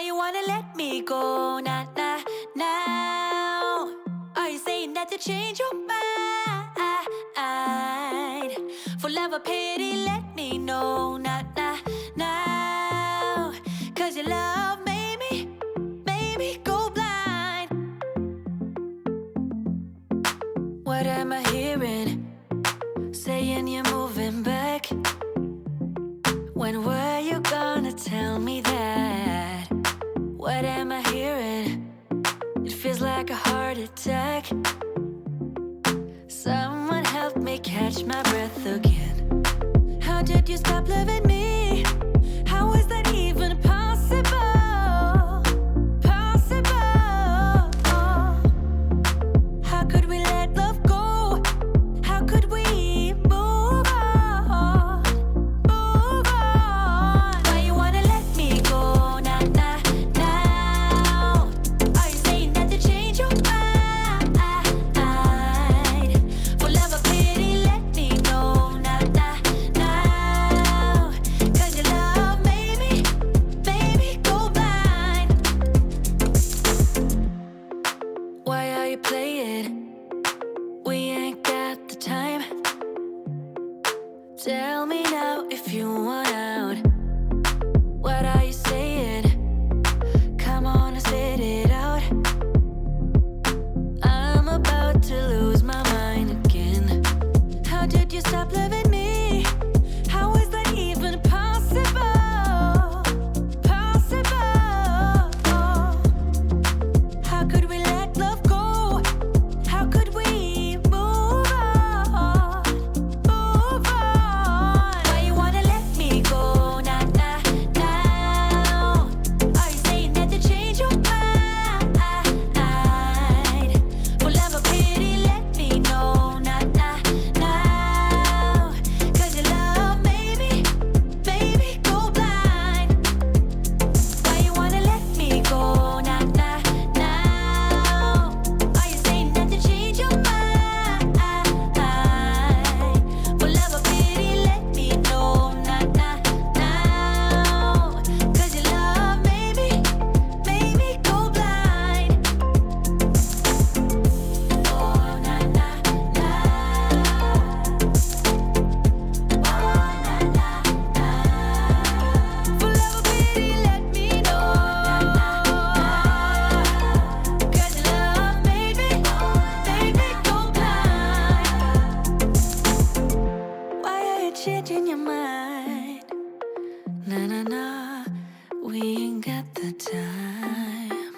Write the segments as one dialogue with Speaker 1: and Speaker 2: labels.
Speaker 1: you wanna let me go now, now? Are you saying that to change your mind? For love or pity, let me know now, now. Cause your love made me go blind. What am I hearing? Saying you're moving back. When were you gonna tell me that? What am I hearing? It feels like a heart attack. Someone help me catch my breath again. How did you stop loving me? How is that even possible? Possible. How could we let love go? How could we move on? Move on. Why you wanna let me go now, now, now? Are you saying that to change your mind? For love or pity, let me know now, now, now. Cause your love made me go blind. Why are you playing? We ain't got the time. Tell me now if you want out. What are you saying? Come on and spit it out. I'm about to lose my mind again. How did you stop loving me? How is that even possible? Possible. How could we let love go? How could we move on? Move on. Why you wanna let me go now, now, now? Are you saying that to change your mind? For love or pity, let me know now, now, now. Cause your love made me go blind. Why you wanna let me go now, now, now? Are you saying that to change your mind? For love or pity, let me know now, now, now. Cause your love made me go blind. Oh, na, na, na. Oh, na, na, na. For love or pity, let me know. Cause your love made me go blind. Why are you changing your mind? Na na na, we ain't got the time.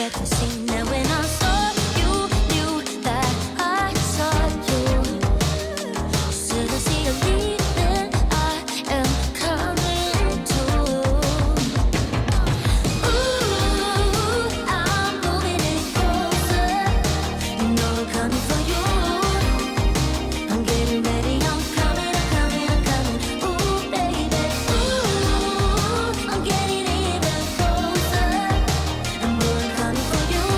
Speaker 1: yet to see. Now when I saw you, knew that I saw you. Should I see you leaving? I am coming too. Ooh, I'm moving in closer. You know I'm coming for you. I'm getting ready, I'm coming, I'm coming, I'm coming. Ooh, baby, ooh, I'm getting even closer. And boy, I'm coming for you.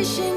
Speaker 1: wishing